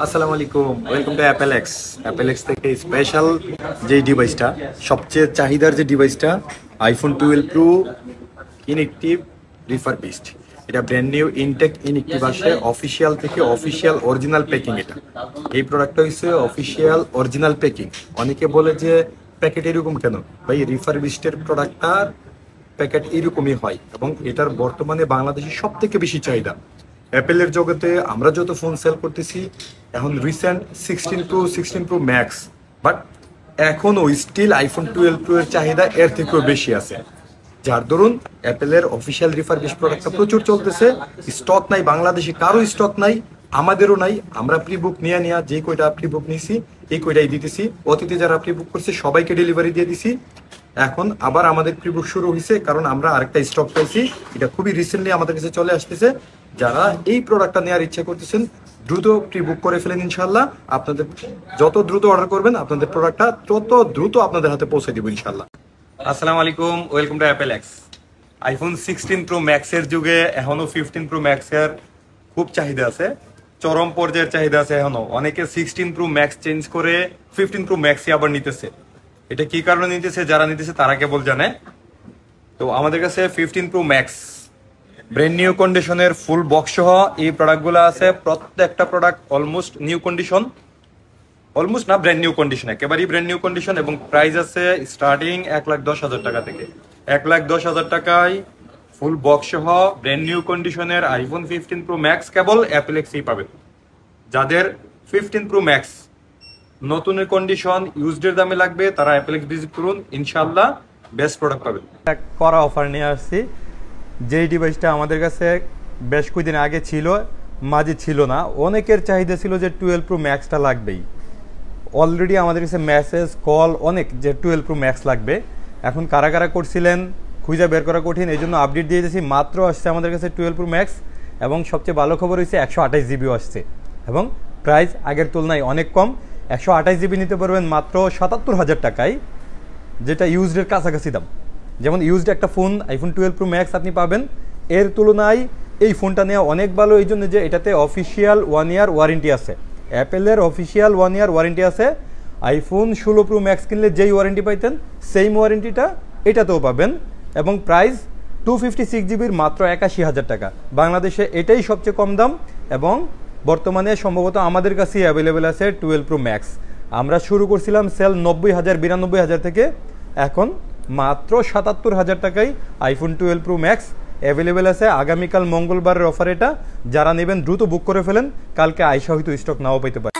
আসসালামু আলাইকুম, welcome to অ্যাপেলেক্স। অ্যাপেলেক্স থেকে স্পেশাল যে ডিভাইসটা, সবচেয়ে চাহিদার যে ডিভাইসটা, আইফোন 12 প্রো ইনএক্টিভ রিফারবিশড। এটা ব্র্যান্ড নিউ ইনটেক ইনএক্টিভ আসে অফিসিয়াল থেকে, অফিসিয়াল অরিজিনাল প্যাকিং। এটা এই প্রোডাক্টটা হচ্ছে অফিসিয়াল অরিজিনাল প্যাকিং। অনেকে বলে যে প্যাকেট এরকম কেন ভাই, রিফারবিশডের প্রোডাক্টটার প্যাকেট এরকমই হয় এবং এটার বর্তমানে বাংলাদেশে সব থেকে বেশি চাহিদা। অ্যাপেলের জগতে আমরা যত ফোন সেল করতেছি এখন রিসেন্ট 16 প্রো ম্যাক্স, বাট এখনও স্টিল আইফোন 12 প্রো এর চাহিদা এর থেকেও বেশি আছে। যার দরুন অ্যাপেলের অফিসিয়াল রিফারবিশ প্রোডাক্টটা প্রচুর চলতেছে। স্টক নাই, বাংলাদেশে কারো স্টক নাই, আমাদেরও নাই। আমরা প্রি বুক নিয়ে যে কয়টা প্রি বুক নিয়েছি এই কয়টাই দিতেছি। অতীতে যারা প্রি বুক করছে সবাইকে ডেলিভারি দিয়ে দিছি। এখন আবার আমাদের প্রি বুক শুরু হয়েছে, কারণ আমরা আরেকটা স্টক পাইছি। এটা খুবই রিসেন্টলি আমাদের কাছে চলে আসতেছে। যারা এই প্রোডাক্টটা নেওয়ার ইচ্ছা করতেছেন দ্রুত প্রি বুক করে ফেলেন। ইনশাল্লাহ আপনাদের যত দ্রুত অর্ডার করবেন আপনাদের প্রোডাক্টটা তত দ্রুত আপনাদের হাতে পৌঁছে দিব ইনশাল্লাহ। আসসালামু আলাইকুম, ওয়েলকাম টু অ্যাপেলেক্স। আইফোন 16 প্রো ম্যাক্সের যুগে এখনো 15 প্রো ম্যাক্সের খুব চাহিদা আছে, চরম পর্যায়ের চাহিদা আছে। এখনো অনেকে 16 প্রো ম্যাক্স চেঞ্জ করে 15 প্রো ম্যাক্সই আবার নিতেছে। এটা কি কারণে নিতেছে, যারা নিতেছে তারা কেবল জানে। তো আমাদের কাছে 15 প্রো ম্যাক্স ব্র্যান্ড নিউ কন্ডিশনের ফুল বক্স সহ এই প্রোডাক্টগুলো আছে। প্রত্যেকটা product almost new condition, almost না ব্র্যান্ড নিউ কন্ডিশন, একেবারেই ব্র্যান্ড নিউ কন্ডিশন। এবং প্রাইস আছে স্টার্টিং 1,10,000 টাকা থেকে। 1,10,000 টাকায় ফুল বক্স সহ ব্র্যান্ড নিউ কন্ডিশনের আইফোন 15 প্রো ম্যাক্স কেবল অ্যাপেলেক্সেই পাবেন। যাদের 15 প্রো ম্যাক্স নতুনের কন্ডিশন ইউজডের দামে লাগবে তারা অ্যাপেলেক্স ভিজিট করুন, ইনশাল্লাহ বেস্ট প্রোডাক্ট পাবেন। করা অফার নিয়ে আসছি। যেই ডিভাইসটা আমাদের কাছে বেশ কয়েকদিন আগে ছিল, মাঝে ছিল না। অনেকের চাহিদা ছিল যে 12 প্রো ম্যাক্সটা লাগবেই। অলরেডি আমাদের কাছে মেসেজ কল অনেক যে 12 প্রো ম্যাক্স লাগবে। এখন কারা কারা করছিলেন খুঁজে বের করা কঠিন, এই জন্য আপডেট দিয়ে দিয়েছি। মাত্র আসছে আমাদের কাছে 12 প্রো ম্যাক্স এবং সবচেয়ে ভালো খবর হয়েছে 128 জিবিও আসছে এবং প্রাইস আগের তুলনায় অনেক কম। 128 জিবি নিতে পারবেন মাত্র 77,000 টাকায়, যেটা ইউজডের কাছাকাছি দাম। যেমন ইউজড একটা ফোন আইফোন 12 প্রো ম্যাক্স আপনি পাবেন, এর তুলনায় এই ফোনটা নেওয়া অনেক ভালো। এই জন্য যে এটাতে অফিসিয়াল 1 ইয়ার ওয়ারেন্টি আছে, অ্যাপেলের অফিসিয়াল 1 ইয়ার ওয়ারেন্টি আছে। আইফোন 16 প্রো ম্যাক্স কিনলে যেই ওয়ারেন্টি পাইতেন সেম ওয়ারেন্টিটা এটাতেও পাবেন। এবং প্রাইস 256 জিবির মাত্র 81,000 টাকা। বাংলাদেশে এটাই সবচেয়ে কম দাম এবং বর্তমানে সম্ভবত আমাদের কাছেই অ্যাভেলেবেল আছে 12 প্রো ম্যাক্স। আমরা শুরু করছিলাম সেল 90,000 92,000 থেকে, এখন মাত্র 77,000 টাকায় আইফোন 12 প্রো ম্যাক্স অ্যাভেলেবেল আছে। আগামীকাল মঙ্গলবারের অফার এটা। যারা নেবেন দ্রুত বুক করে ফেলেন, কালকে আইসা হয়তো স্টক নাও পেতে পারে।